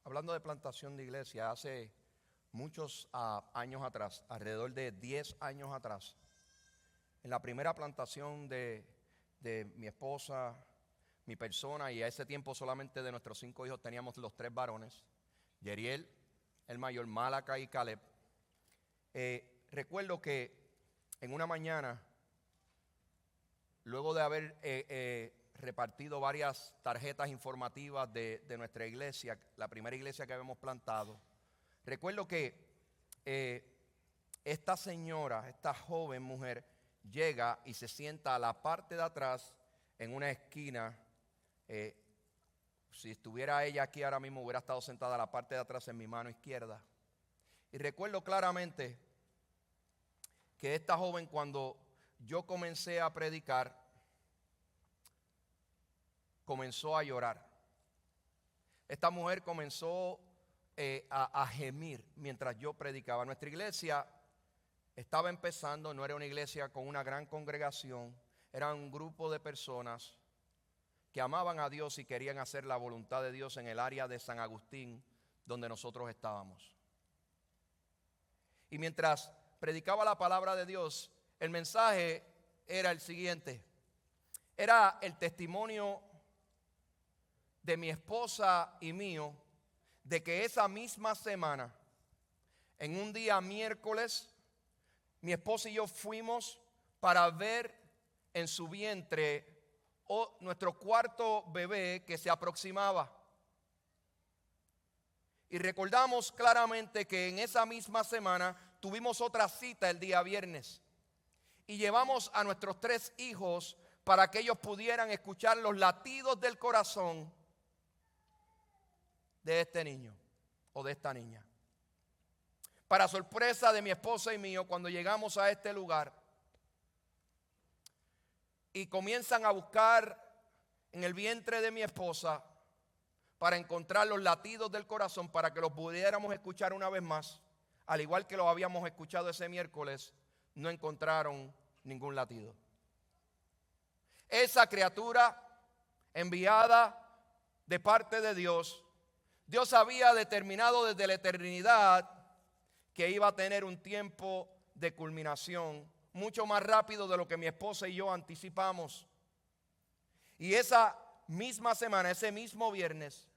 hablando de plantación de iglesia, hace muchos años atrás, alrededor de 10 años atrás, en la primera plantación de mi esposa, mi persona, y a ese tiempo solamente de nuestros 5 hijos teníamos los 3 varones, Yeriel, el mayor, Malaca y Caleb. Recuerdo que en una mañana, luego de haber repartido varias tarjetas informativas de nuestra iglesia, la primera iglesia que habíamos plantado, recuerdo que esta señora, esta joven mujer, llega y se sienta a la parte de atrás en una esquina. Si estuviera ella aquí ahora mismo, hubiera estado sentada a la parte de atrás en mi mano izquierda. Y recuerdo claramente que esta joven, cuando yo comencé a predicar, comenzó a llorar. Esta mujer comenzó a gemir mientras yo predicaba. Nuestra iglesia estaba empezando, no era una iglesia con una gran congregación, era un grupo de personas que amaban a Dios y querían hacer la voluntad de Dios en el área de San Agustín, donde nosotros estábamos. Y mientras predicaba la palabra de Dios, el mensaje era el siguiente: era el testimonio de mi esposa y mío, de que esa misma semana, en un día miércoles, mi esposa y yo fuimos para ver en su vientre nuestro cuarto bebé que se aproximaba. Y recordamos claramente que en esa misma semana tuvimos otra cita el día viernes. Y llevamos a nuestros 3 hijos para que ellos pudieran escuchar los latidos del corazón de este niño o de esta niña. Para sorpresa de mi esposa y mío, cuando llegamos a este lugar y comienzan a buscar en el vientre de mi esposa para encontrar los latidos del corazón, para que los pudiéramos escuchar una vez más, al igual que lo habíamos escuchado ese miércoles, no encontraron ningún latido. Esa criatura enviada de parte de Dios, Dios había determinado desde la eternidad que iba a tener un tiempo de culminación mucho más rápido de lo que mi esposa y yo anticipamos. Y esa misma semana, ese mismo viernes,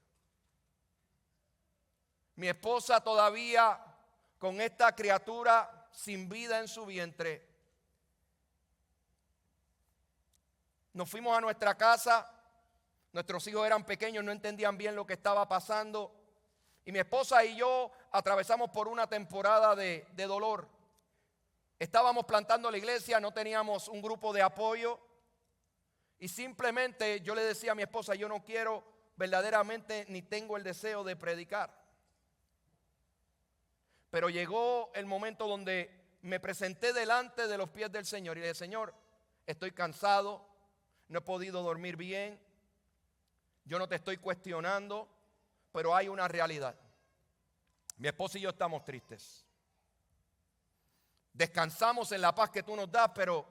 mi esposa todavía con esta criatura sin vida en su vientre, nos fuimos a nuestra casa. Nuestros hijos eran pequeños, no entendían bien lo que estaba pasando. Y mi esposa y yo atravesamos por una temporada de dolor. Estábamos plantando la iglesia, no teníamos un grupo de apoyo. Y simplemente yo le decía a mi esposa: yo no quiero verdaderamente ni tengo el deseo de predicar. Pero llegó el momento donde me presenté delante de los pies del Señor y le dije: Señor, estoy cansado, no he podido dormir bien. Yo no te estoy cuestionando, pero hay una realidad. Mi esposa y yo estamos tristes. Descansamos en la paz que tú nos das, pero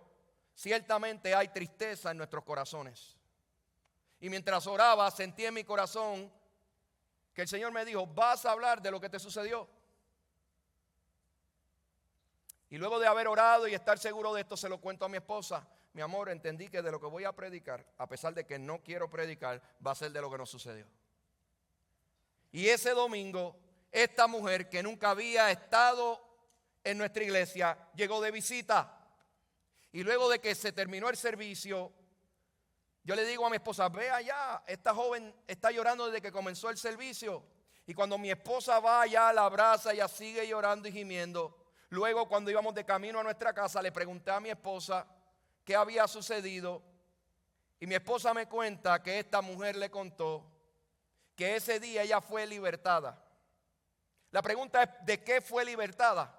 ciertamente hay tristeza en nuestros corazones. Y mientras oraba, sentí en mi corazón que el Señor me dijo: vas a hablar de lo que te sucedió. Y luego de haber orado y estar seguro de esto, se lo cuento a mi esposa. Mi amor, entendí que de lo que voy a predicar, a pesar de que no quiero predicar, va a ser de lo que nos sucedió. Y ese domingo, esta mujer que nunca había estado en nuestra iglesia, llegó de visita. Y luego de que se terminó el servicio, yo le digo a mi esposa: ve allá, esta joven está llorando desde que comenzó el servicio. Y cuando mi esposa va allá, la abraza, ella sigue llorando y gimiendo. Luego, cuando íbamos de camino a nuestra casa, le pregunté a mi esposa qué había sucedido. Y mi esposa me cuenta que esta mujer le contó que ese día ella fue libertada. La pregunta es: ¿de qué fue libertada?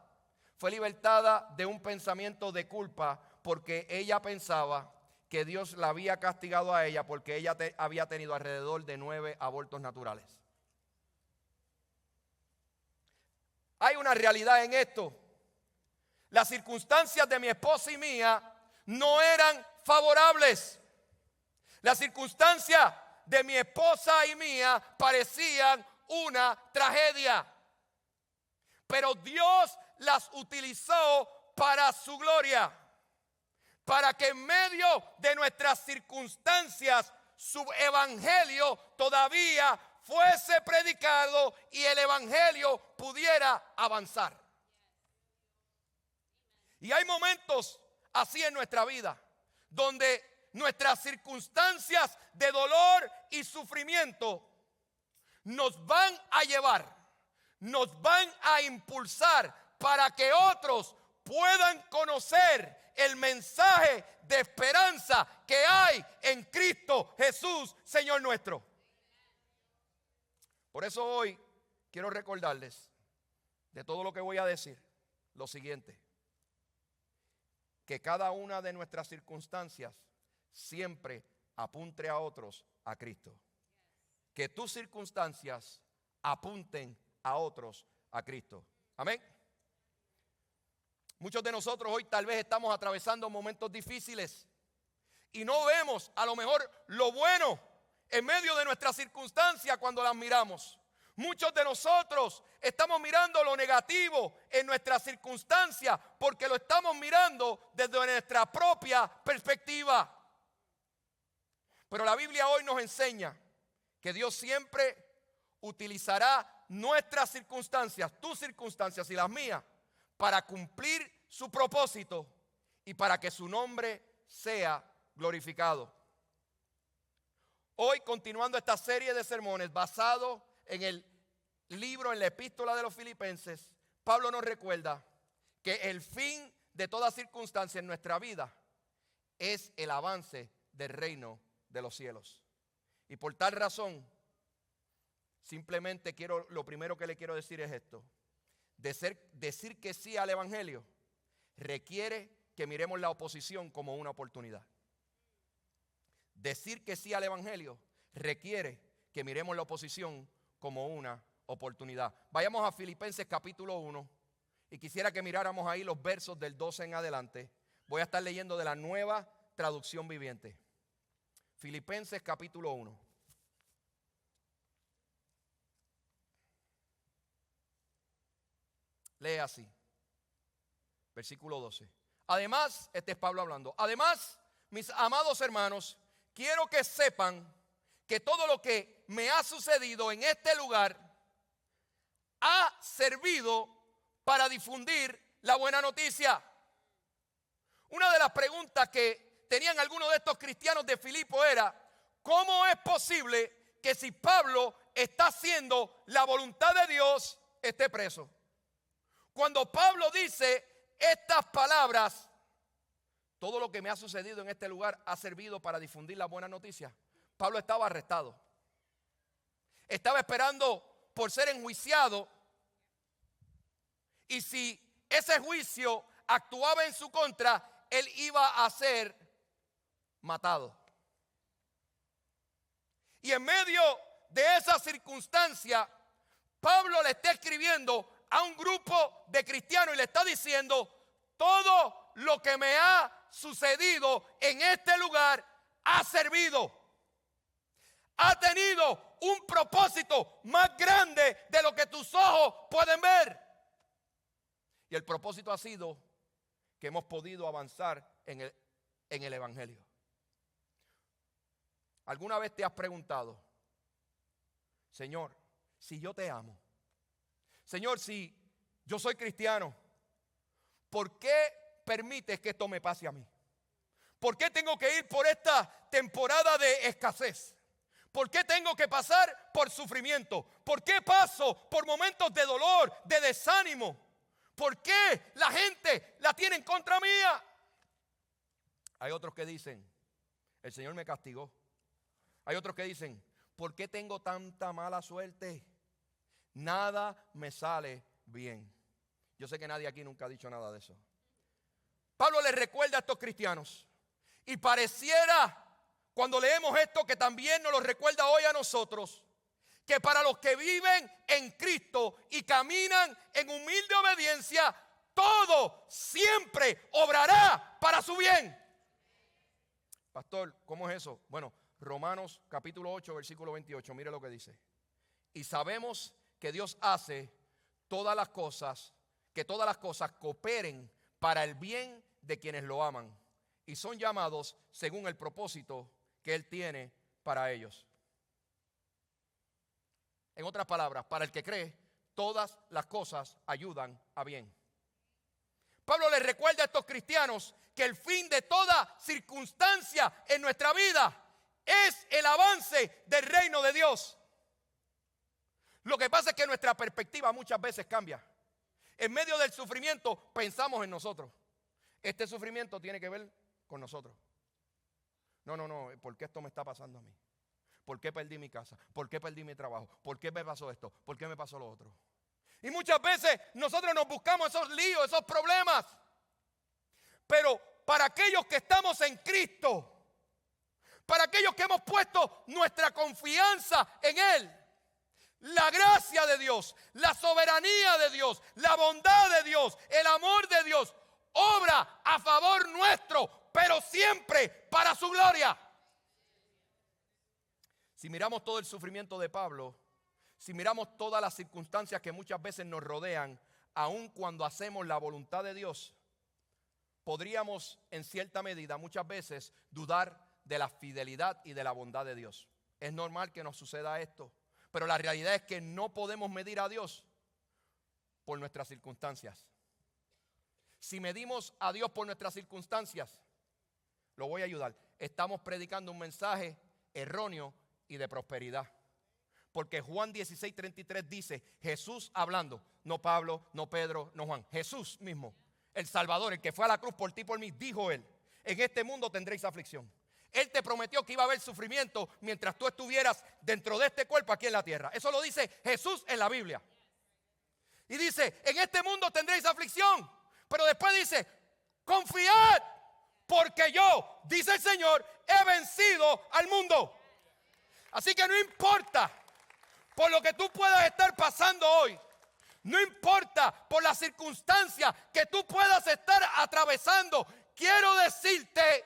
Fue libertada de un pensamiento de culpa, porque ella pensaba que Dios la había castigado a ella porque ella había tenido alrededor de 9 abortos naturales. Hay una realidad en esto. Las circunstancias de mi esposa y mía no eran favorables. Las circunstancias de mi esposa y mía parecían una tragedia. Pero Dios las utilizó para su gloria, para que en medio de nuestras circunstancias su evangelio todavía fuese predicado y el evangelio pudiera avanzar. Y hay momentos así en nuestra vida, donde nuestras circunstancias de dolor y sufrimiento nos van a llevar, nos van a impulsar para que otros puedan conocer el mensaje de esperanza que hay en Cristo Jesús, Señor nuestro. Por eso hoy quiero recordarles de todo lo que voy a decir, lo siguiente: que cada una de nuestras circunstancias siempre apunte a otros a Cristo. Que tus circunstancias apunten a otros a Cristo. Amén. Muchos de nosotros hoy tal vez estamos atravesando momentos difíciles y no vemos a lo mejor lo bueno en medio de nuestras circunstancias cuando las miramos. Muchos de nosotros estamos mirando lo negativo en nuestras circunstancias porque lo estamos mirando desde nuestra propia perspectiva. Pero la Biblia hoy nos enseña que Dios siempre utilizará nuestras circunstancias, tus circunstancias y las mías, para cumplir su propósito y para que su nombre sea glorificado. Hoy, continuando esta serie de sermones basado en el libro, en la epístola de los Filipenses, Pablo nos recuerda que el fin de toda circunstancia en nuestra vida es el avance del reino de los cielos. Y por tal razón, simplemente lo primero que le quiero decir es esto: decir que sí al evangelio requiere que miremos la oposición como una oportunidad. Decir que sí al evangelio requiere que miremos la oposición como una oportunidad. Vayamos a Filipenses capítulo 1 y quisiera que miráramos ahí los versos del 12 en adelante. Voy a estar leyendo de la Nueva Traducción Viviente. Filipenses capítulo 1. Lee así, versículo 12. Además, este es Pablo hablando. Además, mis amados hermanos, quiero que sepan que todo lo que me ha sucedido en este lugar ha servido para difundir la buena noticia. Una de las preguntas que tenían algunos de estos cristianos de Filipo era: ¿cómo es posible que si Pablo está haciendo la voluntad de Dios esté preso? Cuando Pablo dice estas palabras, todo lo que me ha sucedido en este lugar ha servido para difundir la buena noticia, Pablo estaba arrestado. Estaba esperando por ser enjuiciado. Y si ese juicio actuaba en su contra, él iba a ser matado. Y en medio de esa circunstancia, Pablo le está escribiendo a un grupo de cristianos y le está diciendo: todo lo que me ha sucedido en este lugar ha servido, ha tenido un propósito más grande de lo que tus ojos pueden ver. Y el propósito ha sido que hemos podido avanzar en el evangelio. ¿Alguna vez te has preguntado: Señor, si yo te amo, Señor, si yo soy cristiano, ¿por qué permites que esto me pase a mí? ¿Por qué tengo que ir por esta temporada de escasez? ¿Por qué tengo que pasar por sufrimiento? ¿Por qué paso por momentos de dolor, de desánimo? ¿Por qué la gente la tiene en contra mía? Hay otros que dicen: el Señor me castigó. Hay otros que dicen: ¿por qué tengo tanta mala suerte? Nada me sale bien. Yo sé que nadie aquí nunca ha dicho nada de eso. Pablo les recuerda a estos cristianos. Y pareciera, cuando leemos esto, que también nos lo recuerda hoy a nosotros, que para los que viven en Cristo y caminan en humilde obediencia, todo siempre obrará para su bien. Pastor, ¿cómo es eso? Bueno, Romanos capítulo 8, versículo 28, mire lo que dice. Y sabemos que Dios hace todas las cosas, que todas las cosas cooperen para el bien de quienes lo aman y son llamados según el propósito que Él tiene para ellos. En otras palabras, para el que cree, todas las cosas ayudan a bien. Pablo les recuerda a estos cristianos que el fin de toda circunstancia en nuestra vida es el avance del reino de Dios. Lo que pasa es que nuestra perspectiva muchas veces cambia. En medio del sufrimiento pensamos en nosotros. Este sufrimiento tiene que ver con nosotros. No, ¿por qué esto me está pasando a mí? ¿Por qué perdí mi casa? ¿Por qué perdí mi trabajo? ¿Por qué me pasó esto? ¿Por qué me pasó lo otro? Y muchas veces nosotros nos buscamos esos líos, esos problemas. Pero para aquellos que estamos en Cristo, para aquellos que hemos puesto nuestra confianza en Él, la gracia de Dios, la soberanía de Dios, la bondad de Dios, el amor de Dios, obra a favor nuestro, pero siempre para su gloria. Si miramos todo el sufrimiento de Pablo, si miramos todas las circunstancias que muchas veces nos rodean, aun cuando hacemos la voluntad de Dios, podríamos en cierta medida muchas veces dudar de la fidelidad y de la bondad de Dios. Es normal que nos suceda esto, pero la realidad es que no podemos medir a Dios por nuestras circunstancias. Si medimos a Dios por nuestras circunstancias, lo voy a ayudar. Estamos predicando un mensaje erróneo y de prosperidad. Porque Juan 16:33 dice, Jesús hablando, no Pablo, no Pedro, no Juan, Jesús mismo, el Salvador, el que fue a la cruz por ti y por mí, dijo Él, en este mundo tendréis aflicción. Él te prometió que iba a haber sufrimiento mientras tú estuvieras dentro de este cuerpo aquí en la tierra. Eso lo dice Jesús en la Biblia. Y dice, en este mundo tendréis aflicción. Pero después dice, confiad, porque yo, dice el Señor, he vencido al mundo. Así que no importa por lo que tú puedas estar pasando hoy, no importa por las circunstancias que tú puedas estar atravesando, quiero decirte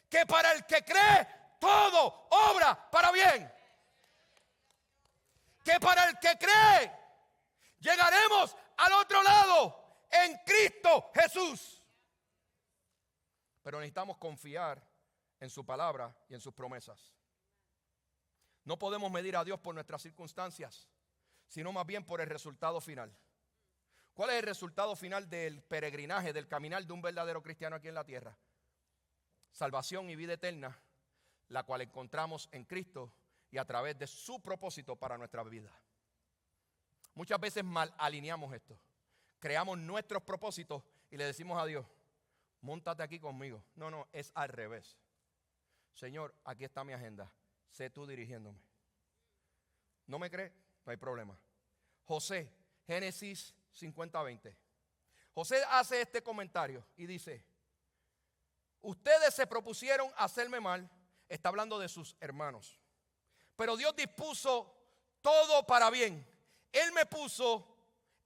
que para el que cree, todo obra para bien. Que para el que cree, llegaremos al otro lado en Cristo Jesús. Pero necesitamos confiar en su palabra y en sus promesas. No podemos medir a Dios por nuestras circunstancias, sino más bien por el resultado final. ¿Cuál es el resultado final del peregrinaje, del caminar de un verdadero cristiano aquí en la tierra? Salvación y vida eterna, la cual encontramos en Cristo y a través de su propósito para nuestra vida. Muchas veces mal alineamos esto. Creamos nuestros propósitos y le decimos a Dios, móntate aquí conmigo. No, es al revés. Señor, aquí está mi agenda. Sé tú dirigiéndome. ¿No me crees? No hay problema. José, Génesis 50:20. José hace este comentario y dice, ustedes se propusieron hacerme mal. Está hablando de sus hermanos. Pero Dios dispuso todo para bien. Él me puso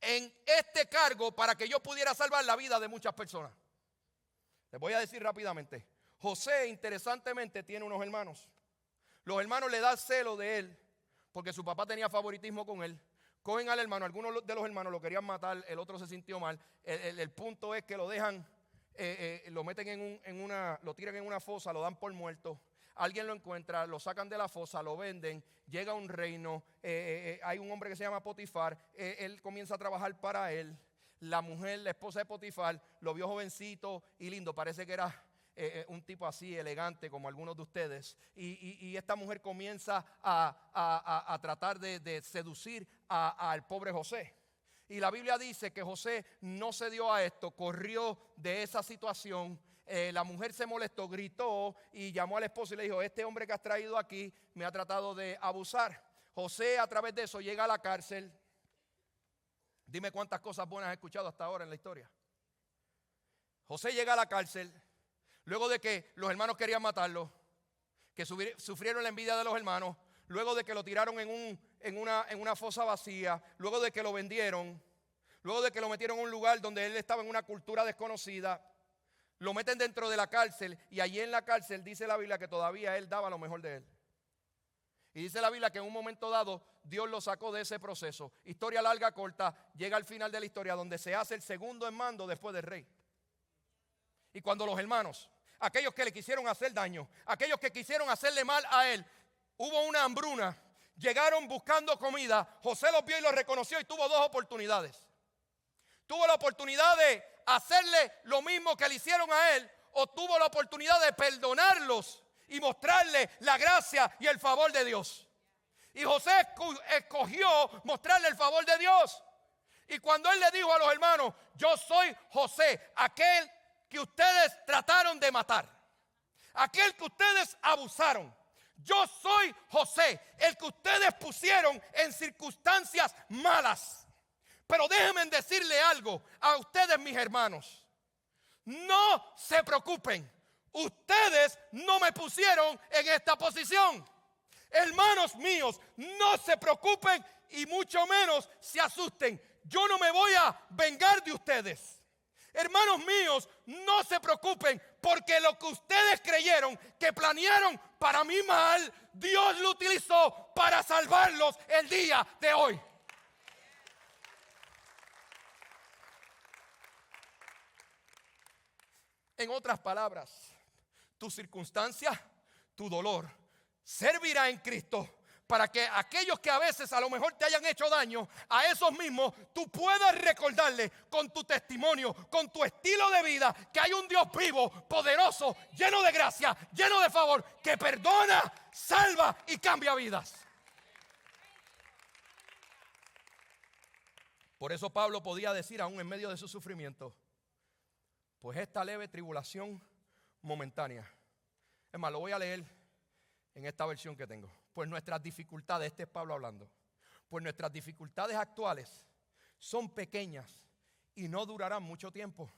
en este cargo para que yo pudiera salvar la vida de muchas personas. Les voy a decir rápidamente. José, interesantemente, tiene unos hermanos. Los hermanos le dan celo de él porque su papá tenía favoritismo con él. Cogen al hermano, algunos de los hermanos lo querían matar, el otro se sintió mal. El punto es que lo dejan, lo meten lo tiran en una fosa, lo dan por muerto. Alguien lo encuentra, lo sacan de la fosa, lo venden, llega a un reino, hay un hombre que se llama Potifar, él comienza a trabajar para él. La mujer, la esposa de Potifar, lo vio jovencito y lindo, parece que era un tipo así elegante como algunos de ustedes, y esta mujer comienza a tratar de seducir al pobre José. Y la Biblia dice que José no se dio a esto, corrió de esa situación. La mujer se molestó, gritó y llamó al esposo y le dijo, este hombre que has traído aquí me ha tratado de abusar. José a través de eso llega a la cárcel. Dime cuántas cosas buenas has escuchado hasta ahora en la historia. José llega a la cárcel. Luego de que los hermanos querían matarlo, que sufrieron la envidia de los hermanos, luego de que lo tiraron en una fosa vacía, luego de que lo vendieron, luego de que lo metieron en un lugar donde él estaba en una cultura desconocida, lo meten dentro de la cárcel y allí en la cárcel dice la Biblia que todavía él daba lo mejor de él. Y dice la Biblia que en un momento dado Dios lo sacó de ese proceso. Historia larga, corta, llega al final de la historia donde se hace el segundo en mando después del rey. Y cuando los hermanos, aquellos que le quisieron hacer daño, aquellos que quisieron hacerle mal a él, hubo una hambruna, llegaron buscando comida, José los vio y los reconoció y tuvo dos oportunidades. Tuvo la oportunidad de hacerle lo mismo que le hicieron a él, o tuvo la oportunidad de perdonarlos y mostrarle la gracia y el favor de Dios. Y José escogió mostrarle el favor de Dios. Y cuando él le dijo a los hermanos: yo soy José, aquel que ustedes trataron de matar, aquel que ustedes abusaron, yo soy José, el que ustedes pusieron en circunstancias malas. Pero déjenme decirle algo a ustedes, mis hermanos. No se preocupen. Ustedes no me pusieron en esta posición. Hermanos míos, no se preocupen y mucho menos se asusten. Yo no me voy a vengar de ustedes. Hermanos míos, no se preocupen, porque lo que ustedes creyeron que planearon para mí mal, Dios lo utilizó para salvarlos el día de hoy. En otras palabras, tu circunstancia, tu dolor, servirá en Cristo para que aquellos que a veces a lo mejor te hayan hecho daño, a esos mismos tú puedas recordarle con tu testimonio, con tu estilo de vida, que hay un Dios vivo, poderoso, lleno de gracia, lleno de favor, que perdona, salva y cambia vidas. Por eso Pablo podía decir aún en medio de su sufrimiento: pues esta leve tribulación momentánea. Es más, lo voy a leer en esta versión que tengo. Pues nuestras dificultades, este es Pablo hablando, pues nuestras dificultades actuales son pequeñas y no durarán mucho tiempo.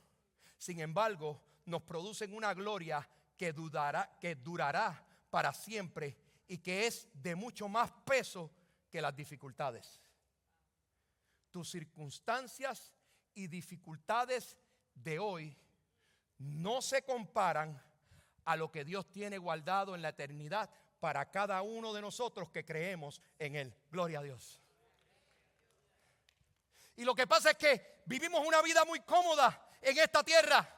Sin embargo, nos producen una gloria que durará para siempre y que es de mucho más peso que las dificultades. Tus circunstancias y dificultades de hoy no se comparan a lo que Dios tiene guardado en la eternidad para cada uno de nosotros que creemos en Él. Gloria a Dios. Y lo que pasa es que vivimos una vida muy cómoda en esta tierra.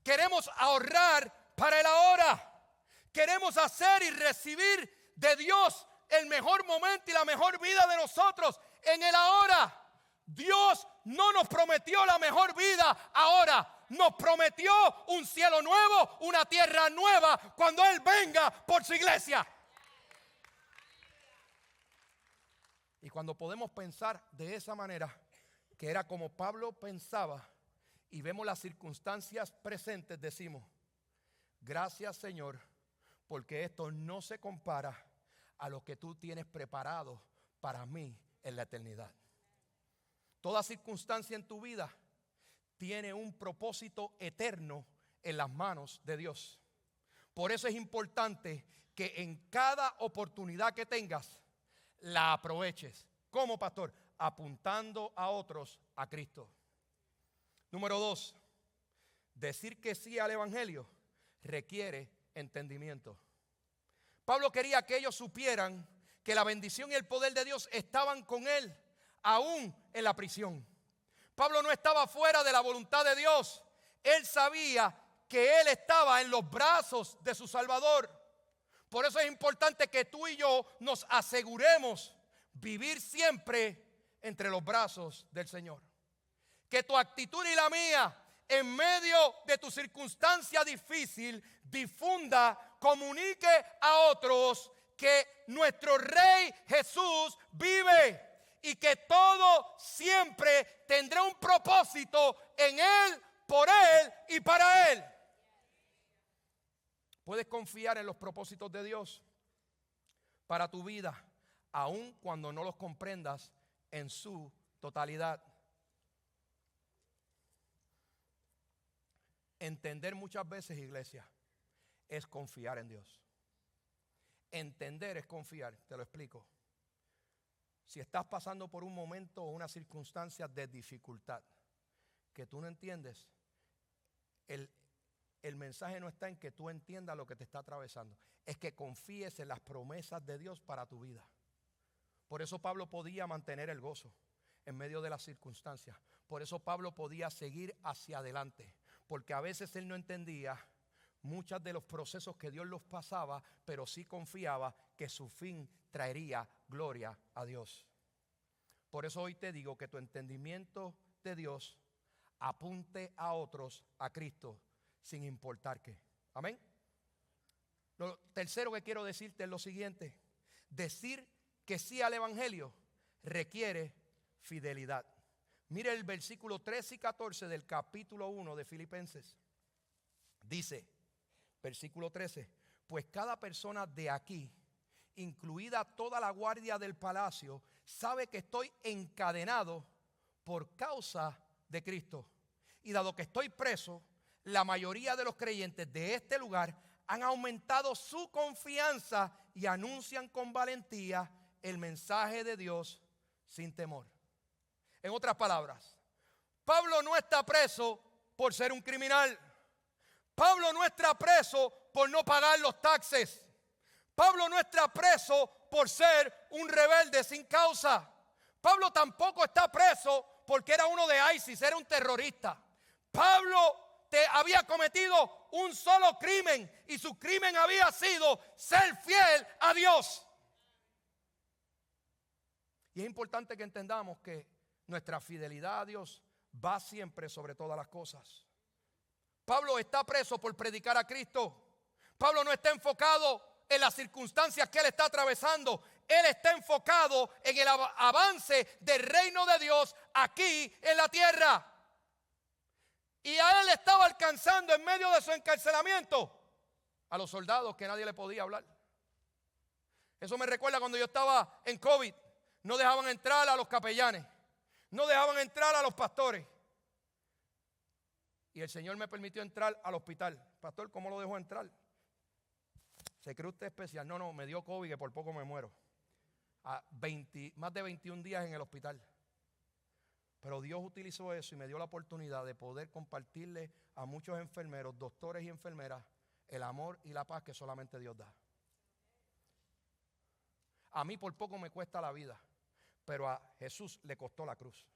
Queremos ahorrar para el ahora. Queremos hacer y recibir de Dios el mejor momento y la mejor vida de nosotros en el ahora. Dios no nos prometió la mejor vida ahora. Nos prometió un cielo nuevo, una tierra nueva cuando Él venga por su iglesia. Y cuando podemos pensar de esa manera, que era como Pablo pensaba, y vemos las circunstancias presentes, decimos: gracias, Señor, porque esto no se compara a lo que tú tienes preparado para mí en la eternidad. Toda circunstancia en tu vida tiene un propósito eterno en las manos de Dios. Por eso es importante que en cada oportunidad que tengas, la aproveches. ¿Cómo, pastor? Apuntando a otros a Cristo. Número 2, decir que sí al evangelio requiere entendimiento. Pablo quería que ellos supieran que la bendición y el poder de Dios estaban con él, aún en la prisión. Pablo no estaba fuera de la voluntad de Dios. Él sabía que él estaba en los brazos de su Salvador. Por eso es importante que tú y yo nos aseguremos vivir siempre entre los brazos del Señor. Que tu actitud y la mía, en medio de tu circunstancia difícil, difunda, comunique a otros que nuestro Rey Jesús vive y que todo siempre tendrá un propósito en Él, por Él y para Él. Puedes confiar en los propósitos de Dios para tu vida, aun cuando no los comprendas en su totalidad. Entender muchas veces, iglesia, es confiar en Dios. Entender es confiar, te lo explico. Si estás pasando por un momento o una circunstancia de dificultad que tú no entiendes, el el mensaje no está en que tú entiendas lo que te está atravesando. Es que confíes en las promesas de Dios para tu vida. Por eso Pablo podía mantener el gozo en medio de las circunstancias. Por eso Pablo podía seguir hacia adelante. Porque a veces él no entendía muchos de los procesos que Dios los pasaba, pero sí confiaba que su fin traería gloria a Dios. Por eso hoy te digo que tu entendimiento de Dios apunte a otros a Cristo, sin importar qué. Amén. Lo tercero que quiero decirte es lo siguiente: decir que sí al evangelio requiere fidelidad. Mire el versículo 13 y 14 del capítulo 1 de Filipenses. Dice, versículo 13: pues cada persona de aquí, incluida toda la guardia del palacio, sabe que estoy encadenado por causa de Cristo. Y dado que estoy preso, la mayoría de los creyentes de este lugar han aumentado su confianza y anuncian con valentía el mensaje de Dios sin temor. En otras palabras, Pablo no está preso por ser un criminal. Pablo no está preso por no pagar los taxes. Pablo no está preso por ser un rebelde sin causa. Pablo tampoco está preso porque era uno de ISIS, era un terrorista. Pablo había cometido un solo crimen y su crimen había sido ser fiel a Dios. Y es importante que entendamos que nuestra fidelidad a Dios va siempre sobre todas las cosas. Pablo está preso por predicar a Cristo. Pablo no está enfocado en las circunstancias que él está atravesando. Él está enfocado en el avance del reino de Dios aquí en la tierra. Y a él estaba alcanzando en medio de su encarcelamiento a los soldados que nadie le podía hablar. Eso me recuerda cuando yo estaba en COVID. No dejaban entrar a los capellanes. No dejaban entrar a los pastores. Y el Señor me permitió entrar al hospital. Pastor, ¿cómo lo dejó entrar? ¿Se cree usted especial? No, me dio COVID, que por poco me muero. Más de 21 días en el hospital. Pero Dios utilizó eso y me dio la oportunidad de poder compartirle a muchos enfermeros, doctores y enfermeras, el amor y la paz que solamente Dios da. A mí por poco me cuesta la vida, pero a Jesús le costó la cruz.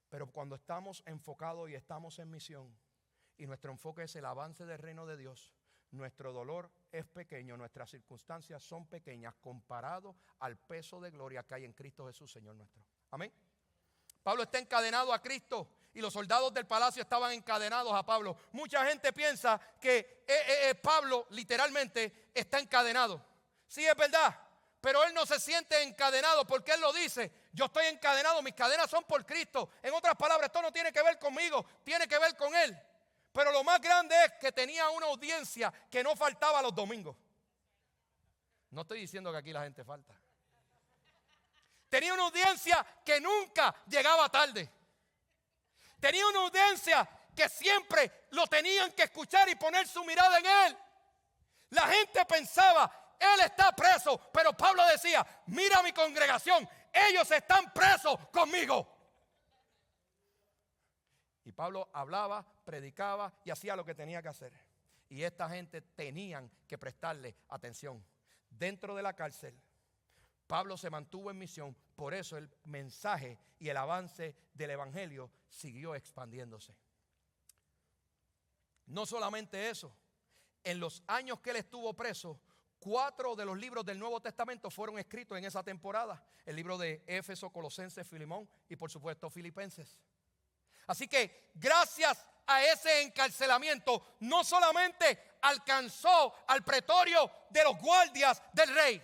Pero cuando estamos enfocados y estamos en misión, y nuestro enfoque es el avance del reino de Dios, nuestro dolor es pequeño, nuestras circunstancias son pequeñas comparado al peso de gloria que hay en Cristo Jesús, Señor nuestro. Amén. Pablo está encadenado a Cristo y los soldados del palacio estaban encadenados a Pablo. Mucha gente piensa que Pablo literalmente está encadenado. Sí, es verdad, pero él no se siente encadenado porque él lo dice: yo estoy encadenado, mis cadenas son por Cristo. En otras palabras, esto no tiene que ver conmigo, tiene que ver con él. Pero lo más grande es que tenía una audiencia que no faltaba los domingos. No estoy diciendo que aquí la gente falta. Tenía una audiencia que nunca llegaba tarde. Tenía una audiencia que siempre lo tenían que escuchar y poner su mirada en él. La gente pensaba: él está preso, pero Pablo decía: mira mi congregación, ellos están presos conmigo. Y Pablo hablaba, predicaba y hacía lo que tenía que hacer. Y esta gente tenían que prestarle atención. Dentro de la cárcel, Pablo se mantuvo en misión. Por eso el mensaje y el avance del evangelio siguió expandiéndose. No solamente eso, en los años que él estuvo preso, 4 de los libros del Nuevo Testamento fueron escritos en esa temporada. El libro de Éfeso, Colosenses, Filemón y por supuesto Filipenses. Así que gracias a ese encarcelamiento no solamente alcanzó al pretorio de los guardias del rey,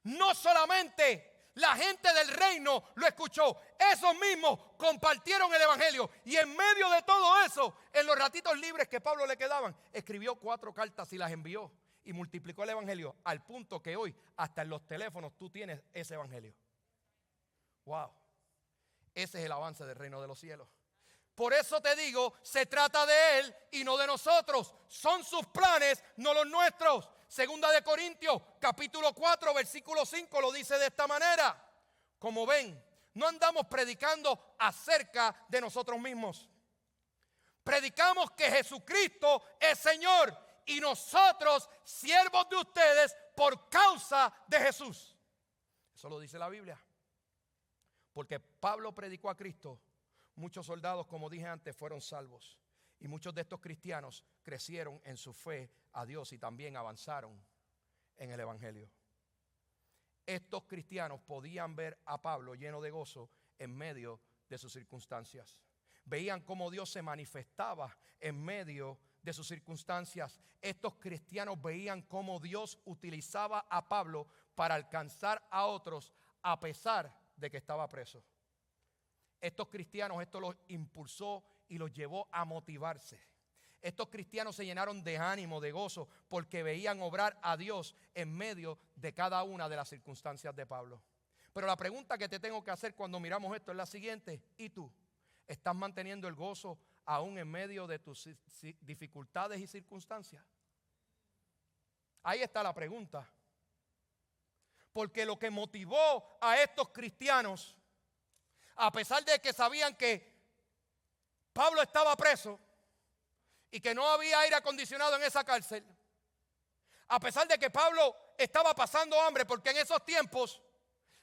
no solamente la gente del reino lo escuchó, esos mismos compartieron el evangelio. Y en medio de todo eso, en los ratitos libres que Pablo le quedaban, escribió 4 cartas y las envió y multiplicó el evangelio al punto que hoy hasta en los teléfonos tú tienes ese evangelio. Wow, ese es el avance del reino de los cielos. Por eso te digo, se trata de Él y no de nosotros. Son sus planes, no los nuestros. Segunda de Corintios, capítulo 4, versículo 5, lo dice de esta manera. Como ven, no andamos predicando acerca de nosotros mismos. predicamos que Jesucristo es Señor y nosotros siervos de ustedes por causa de Jesús. Eso lo dice la Biblia. Porque Pablo predicó a Cristo, muchos soldados, como dije antes, fueron salvos. Y muchos de estos cristianos crecieron en su fe a Dios y también avanzaron en el Evangelio. Estos cristianos podían ver a Pablo lleno de gozo en medio de sus circunstancias. Veían cómo Dios se manifestaba en medio de sus circunstancias. Estos cristianos veían cómo Dios utilizaba a Pablo para alcanzar a otros a pesar de que estaba preso. Estos cristianos, esto los impulsó y los llevó a motivarse. Estos cristianos se llenaron de ánimo, de gozo, porque veían obrar a Dios en medio de cada una de las circunstancias de Pablo. Pero la pregunta que te tengo que hacer cuando miramos esto es la siguiente: ¿y tú? ¿Estás manteniendo el gozo aún en medio de tus dificultades y circunstancias? Ahí está la pregunta. Porque lo que motivó a estos cristianos, a pesar de que sabían que Pablo estaba preso y que no había aire acondicionado en esa cárcel, a pesar de que Pablo estaba pasando hambre, porque en esos tiempos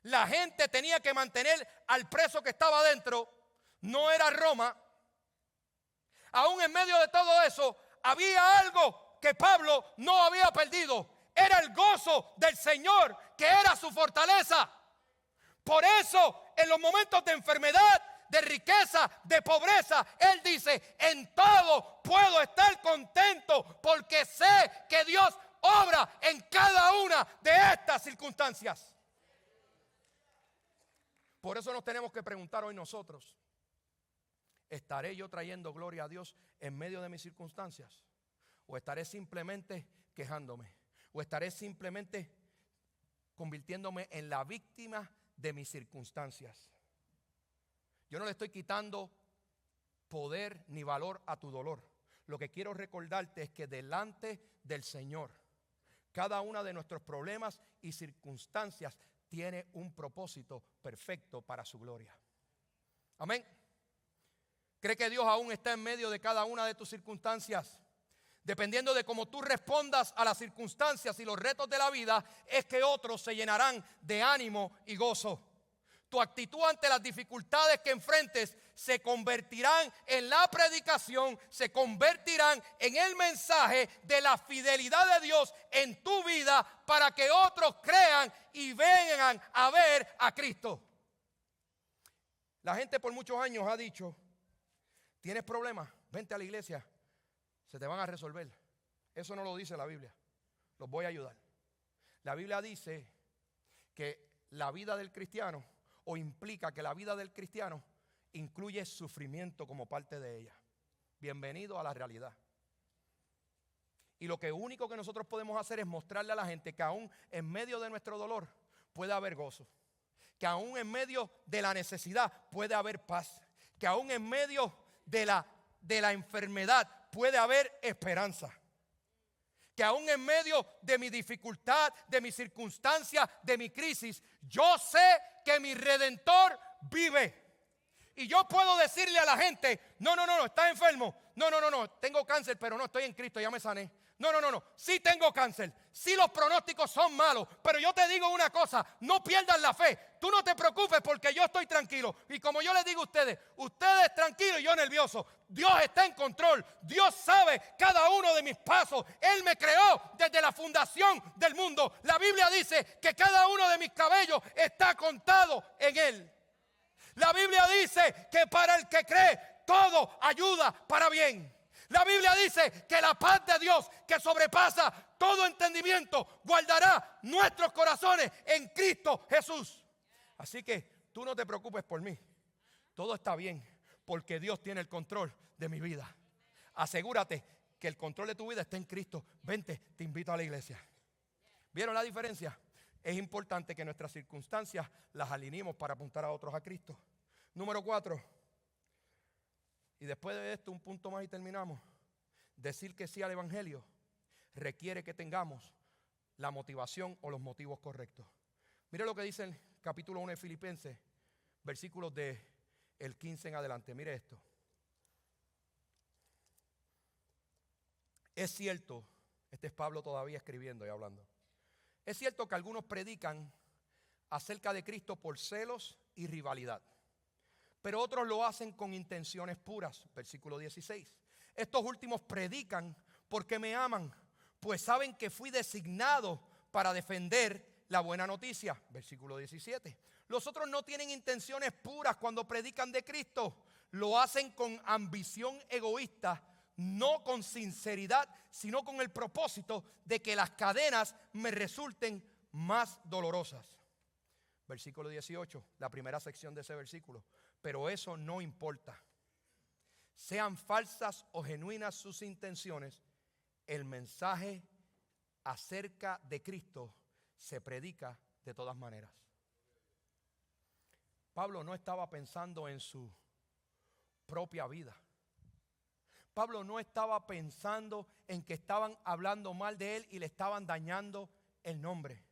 la gente tenía que mantener al preso que estaba adentro, no era Roma. Aún en medio de todo eso, había algo que Pablo no había perdido. Era el gozo del Señor, que era su fortaleza. Por eso, en los momentos de enfermedad, de riqueza, de pobreza, él dice: en todo puedo estar contento, porque sé que Dios obra en cada una de estas circunstancias. Por eso nos tenemos que preguntar hoy nosotros: ¿estaré yo trayendo gloria a Dios en medio de mis circunstancias? ¿O estaré simplemente quejándome? ¿O estaré simplemente convirtiéndome en la víctima de mis circunstancias? Yo no le estoy quitando poder ni valor a tu dolor. Lo que quiero recordarte es que delante del Señor, cada uno de nuestros problemas y circunstancias tiene un propósito perfecto para su gloria. Amén. ¿Cree que Dios aún está en medio de cada una de tus circunstancias? Dependiendo de cómo tú respondas a las circunstancias y los retos de la vida, es que otros se llenarán de ánimo y gozo. Tu actitud ante las dificultades que enfrentes se convertirán en la predicación, se convertirán en el mensaje de la fidelidad de Dios en tu vida, para que otros crean y vengan a ver a Cristo. La gente por muchos años ha dicho: ¿tienes problemas? Vente a la iglesia, se te van a resolver. Eso no lo dice la Biblia. Los voy a ayudar. La Biblia dice que la vida del cristiano, o implica que la vida del cristiano incluye sufrimiento como parte de ella. Bienvenido a la realidad. Y lo único que nosotros podemos hacer es mostrarle a la gente que aún en medio de nuestro dolor puede haber gozo, que aún en medio de la necesidad puede haber paz, que aún en medio de la enfermedad puede haber esperanza, que aún en medio de mi dificultad, de mi circunstancia, de mi crisis, yo sé que mi Redentor vive. Y yo puedo decirle a la gente: no, estás enfermo. No, tengo cáncer, pero no, estoy en Cristo, ya me sané. No, sí tengo cáncer, sí los pronósticos son malos, pero yo te digo una cosa: no pierdas la fe. Tú no te preocupes, porque yo estoy tranquilo. Y como yo les digo a ustedes tranquilos y yo nervioso, Dios está en control. Dios sabe cada uno de mis pasos. Él me creó desde la fundación del mundo. La Biblia dice que cada uno de mis cabellos está contado en Él. La Biblia dice que para el que cree, todo ayuda para bien. La Biblia dice que la paz de Dios, que sobrepasa todo entendimiento, guardará nuestros corazones en Cristo Jesús. Así que tú no te preocupes por mí. Todo está bien, porque Dios tiene el control de mi vida. Asegúrate que el control de tu vida está en Cristo. Vente, te invito a la iglesia. ¿Vieron la diferencia? Es importante que nuestras circunstancias las alineemos para apuntar a otros a Cristo. Número 4. Y después de esto, un punto más y terminamos. Decir que sí al Evangelio requiere que tengamos la motivación o los motivos correctos. Mire lo que dice el capítulo 1 de Filipenses, versículos del 15 en adelante. Mire esto. Es cierto, este es Pablo todavía escribiendo y hablando. Es cierto que algunos predican acerca de Cristo por celos y rivalidad, pero otros lo hacen con intenciones puras. Versículo 16. Estos últimos predican porque me aman, pues saben que fui designado para defender la buena noticia. Versículo 17. Los otros no tienen intenciones puras cuando predican de Cristo. Lo hacen con ambición egoísta, no con sinceridad, sino con el propósito de que las cadenas me resulten más dolorosas. Versículo 18, la primera sección de ese versículo. Pero eso no importa. Sean falsas o genuinas sus intenciones, el mensaje acerca de Cristo se predica de todas maneras. Pablo no estaba pensando en su propia vida. Pablo no estaba pensando en que estaban hablando mal de él y le estaban dañando el nombre.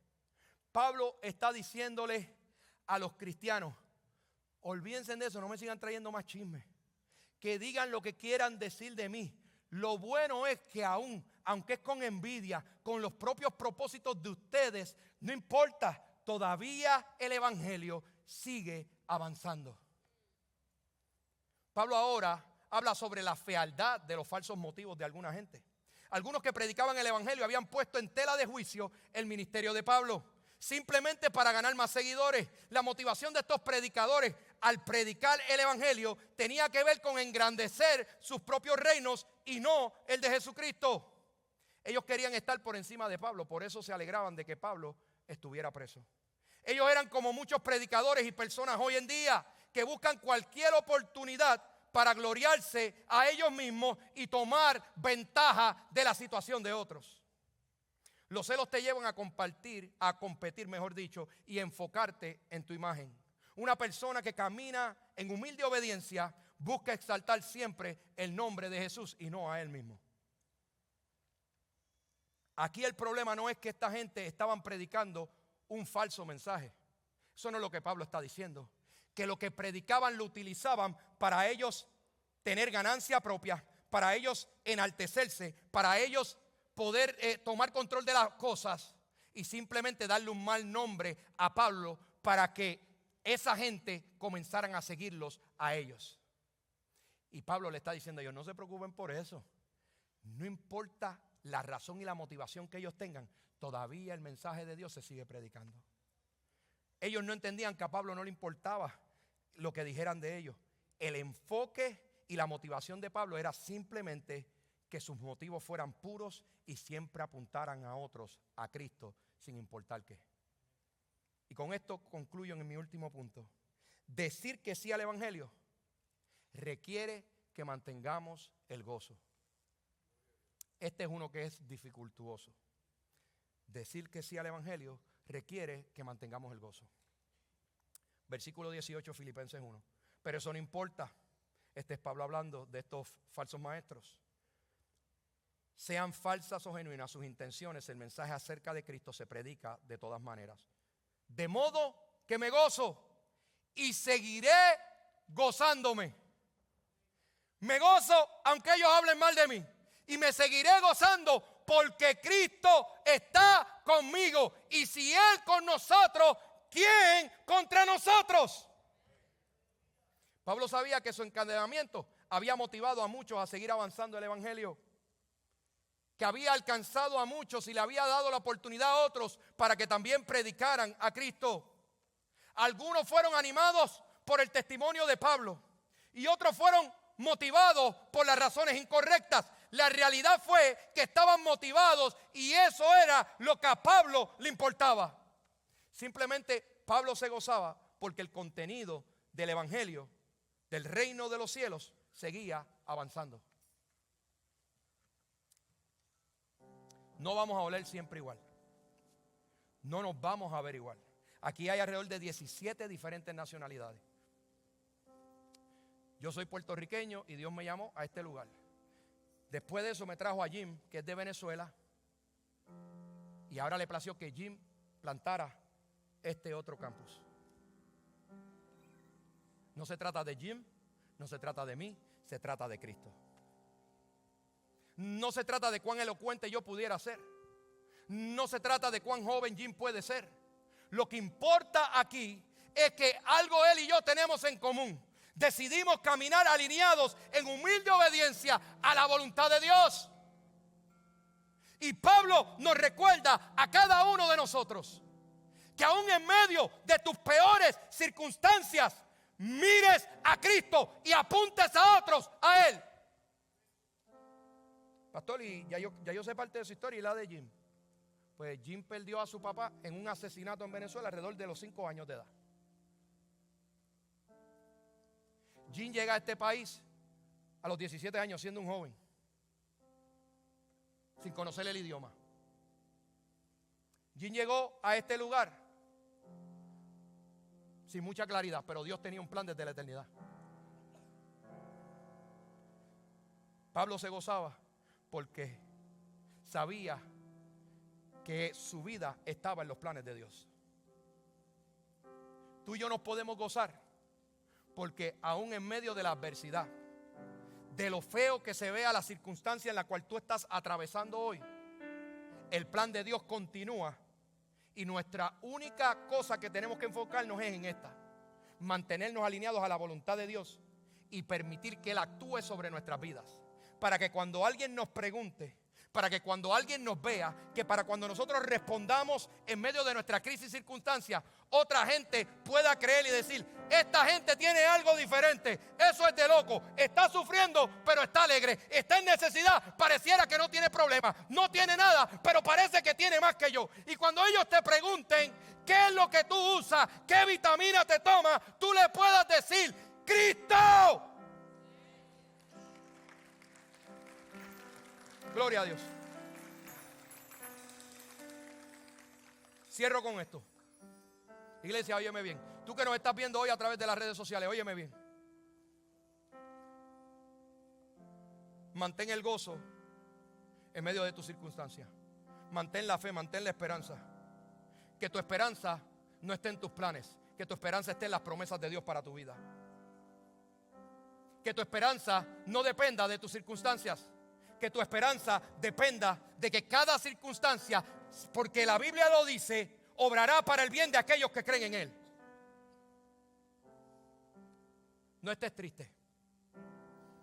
Pablo está diciéndole a los cristianos: olvídense de eso, no me sigan trayendo más chismes. Que digan lo que quieran decir de mí. Lo bueno es que aunque es con envidia, con los propios propósitos de ustedes, no importa, todavía el evangelio sigue avanzando. Pablo ahora habla sobre la fealdad de los falsos motivos de alguna gente. Algunos que predicaban el evangelio habían puesto en tela de juicio el ministerio de Pablo, simplemente para ganar más seguidores. La motivación de estos predicadores al predicar el evangelio tenía que ver con engrandecer sus propios reinos y no el de Jesucristo. Ellos querían estar por encima de Pablo, por eso se alegraban de que Pablo estuviera preso. Ellos eran como muchos predicadores y personas hoy en día que buscan cualquier oportunidad para gloriarse a ellos mismos y tomar ventaja de la situación de otros. Los celos te llevan a competir, mejor dicho, y enfocarte en tu imagen. Una persona que camina en humilde obediencia busca exaltar siempre el nombre de Jesús y no a él mismo. Aquí el problema no es que esta gente estaban predicando un falso mensaje. Eso no es lo que Pablo está diciendo. Que lo que predicaban lo utilizaban para ellos tener ganancia propia, para ellos enaltecerse, para ellos poder tomar control de las cosas y simplemente darle un mal nombre a Pablo para que esa gente comenzaran a seguirlos a ellos. Y Pablo le está diciendo a ellos: no se preocupen por eso. No importa la razón y la motivación que ellos tengan, todavía el mensaje de Dios se sigue predicando. Ellos no entendían que a Pablo no le importaba lo que dijeran de ellos. El enfoque y la motivación de Pablo era simplemente que sus motivos fueran puros y siempre apuntaran a otros, a Cristo, sin importar qué. Y con esto concluyo en mi último punto. Decir que sí al evangelio requiere que mantengamos el gozo. Este es uno que es dificultuoso. Decir que sí al evangelio requiere que mantengamos el gozo. Versículo 18, Filipenses 1. Pero eso no importa. Este es Pablo hablando de estos falsos maestros. Sean falsas o genuinas sus intenciones, el mensaje acerca de Cristo se predica de todas maneras. De modo que me gozo y seguiré gozándome. Me gozo aunque ellos hablen mal de mí. Y me seguiré gozando porque Cristo está conmigo. Y si Él con nosotros, ¿quién contra nosotros? Pablo sabía que su encadenamiento había motivado a muchos a seguir avanzando el evangelio, que había alcanzado a muchos y le había dado la oportunidad a otros para que también predicaran a Cristo. Algunos fueron animados por el testimonio de Pablo y otros fueron motivados por las razones incorrectas. La realidad fue que estaban motivados y eso era lo que a Pablo le importaba. Simplemente Pablo se gozaba porque el contenido del evangelio, del reino de los cielos, seguía avanzando. No vamos a oler siempre igual. No nos vamos a ver igual. Aquí hay alrededor de 17 diferentes nacionalidades. Yo soy puertorriqueño y Dios me llamó a este lugar. Después de eso me trajo a Jim, que es de Venezuela. Y ahora le plació que Jim plantara este otro campus. No se trata de Jim, no se trata de mí, se trata de Cristo. No se trata de cuán elocuente yo pudiera ser. No se trata de cuán joven Jim puede ser. Lo que importa aquí es que algo él y yo tenemos en común. Decidimos caminar alineados en humilde obediencia a la voluntad de Dios. Y Pablo nos recuerda a cada uno de nosotros que aún en medio de tus peores circunstancias, mires a Cristo y apuntes a otros a Él. Pastor, y ya yo sé parte de su historia y la de Jim. Pues Jim perdió a su papá en un asesinato en Venezuela alrededor de los 5 años de edad. Jim llega a este país a los 17 años siendo un joven, sin conocer el idioma. Jim llegó a este lugar sin mucha claridad, pero Dios tenía un plan desde la eternidad. Pablo se gozaba porque sabía que su vida estaba en los planes de Dios. Tú y yo nos podemos gozar porque aún en medio de la adversidad, de lo feo que se vea la circunstancia en la cual tú estás atravesando hoy, el plan de Dios continúa. Y nuestra única cosa que tenemos que enfocarnos es en esta: mantenernos alineados a la voluntad de Dios y permitir que Él actúe sobre nuestras vidas. Para que cuando alguien nos pregunte, para que cuando alguien nos vea, que para cuando nosotros respondamos en medio de nuestra crisis y circunstancia, otra gente pueda creer y decir: esta gente tiene algo diferente, eso es de loco, está sufriendo pero está alegre, está en necesidad, pareciera que no tiene problema, no tiene nada, pero parece que tiene más que yo. Y cuando ellos te pregunten qué es lo que tú usas, qué vitamina te tomas, tú le puedas decir: Cristo. Gloria a Dios. Cierro con esto. Iglesia, óyeme bien. Tú que nos estás viendo hoy a través de las redes sociales, óyeme bien. Mantén el gozo en medio de tus circunstancias. Mantén la fe, mantén la esperanza. Que tu esperanza no esté en tus planes, que tu esperanza esté en las promesas de Dios para tu vida. Que tu esperanza no dependa de tus circunstancias. Que tu esperanza dependa de que cada circunstancia, porque la Biblia lo dice, obrará para el bien de aquellos que creen en Él. No estés triste,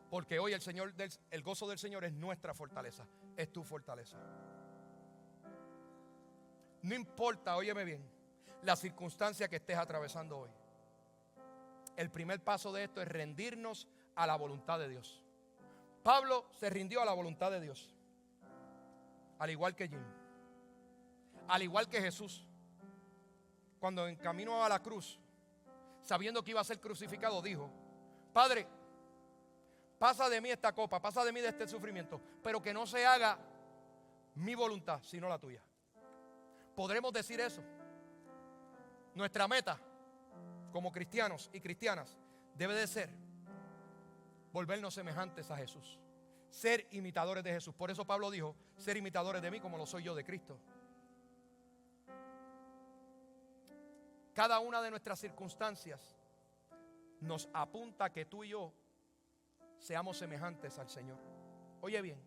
porque hoy el gozo del Señor es nuestra fortaleza, es tu fortaleza. No importa, óyeme bien, la circunstancia que estés atravesando hoy. El primer paso de esto es rendirnos a la voluntad de Dios. Pablo se rindió a la voluntad de Dios, al igual que Jim, al igual que Jesús. Cuando en camino a la cruz, sabiendo que iba a ser crucificado, dijo: Padre, pasa de mí esta copa, pasa de mí de este sufrimiento, pero que no se haga mi voluntad, sino la tuya. ¿Podremos decir eso? Nuestra meta como cristianos y cristianas debe de ser volvernos semejantes a Jesús, ser imitadores de Jesús. Por eso Pablo dijo: ser imitadores de mí como lo soy yo de Cristo. Cada una de nuestras circunstancias nos apunta a que tú y yo seamos semejantes al Señor. Oye bien,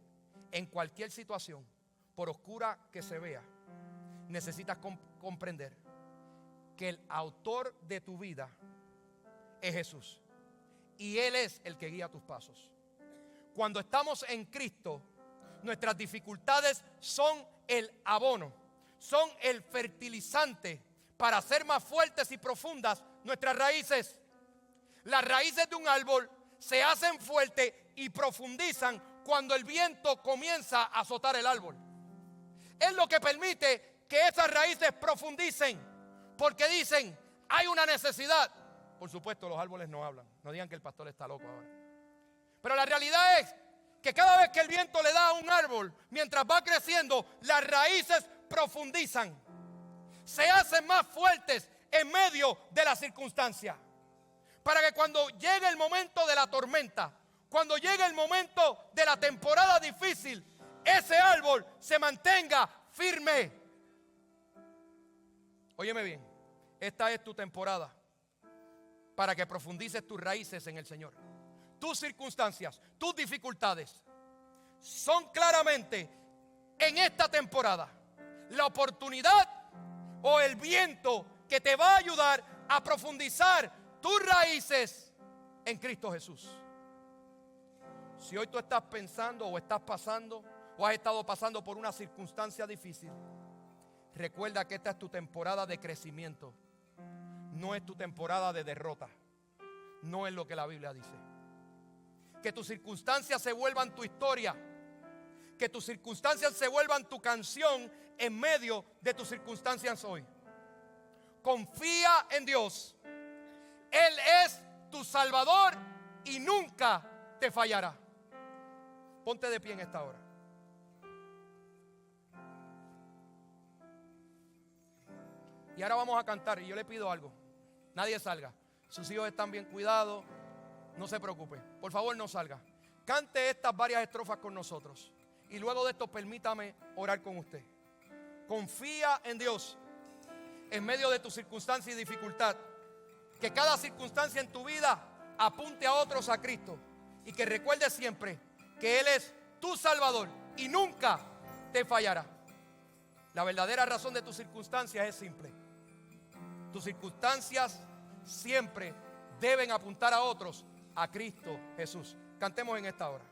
en cualquier situación, por oscura que se vea, necesitas comprender que el autor de tu vida es Jesús. Y Él es el que guía tus pasos. Cuando estamos en Cristo, nuestras dificultades son el abono, son el fertilizante para hacer más fuertes y profundas nuestras raíces. Las raíces de un árbol se hacen fuertes y profundizan cuando el viento comienza a azotar el árbol. Es lo que permite que esas raíces profundicen, porque dicen: hay una necesidad. Por supuesto, los árboles no hablan. No digan que el pastor está loco ahora. Pero la realidad es que cada vez que el viento le da a un árbol, mientras va creciendo, las raíces profundizan. Se hacen más fuertes en medio de la circunstancia. Para que cuando llegue el momento de la tormenta, cuando llegue el momento de la temporada difícil, ese árbol se mantenga firme. Óyeme bien, esta es tu temporada para que profundices tus raíces en el Señor. Tus circunstancias, tus dificultades son claramente en esta temporada la oportunidad o el viento que te va a ayudar a profundizar tus raíces en Cristo Jesús. Si hoy tú estás pensando o estás pasando o has estado pasando por una circunstancia difícil, recuerda que esta es tu temporada de crecimiento. No es tu temporada de derrota. No es lo que la Biblia dice. Que tus circunstancias se vuelvan tu historia. Que tus circunstancias se vuelvan tu canción en medio de tus circunstancias hoy. Confía en Dios. Él es tu Salvador y nunca te fallará. Ponte de pie en esta hora. Y ahora vamos a cantar y yo le pido algo. Nadie salga. Sus hijos están bien cuidados. No se preocupe. Por favor, no salga. Cante estas varias estrofas con nosotros. Y luego de esto permítame orar con usted. Confía en Dios en medio de tu circunstancia y dificultad. Que cada circunstancia en tu vida apunte a otros a Cristo. Y que recuerde siempre que Él es tu Salvador y nunca te fallará. La verdadera razón de tus circunstancias es simple. Tus circunstancias siempre deben apuntar a otros, a Cristo Jesús. Cantemos en esta hora.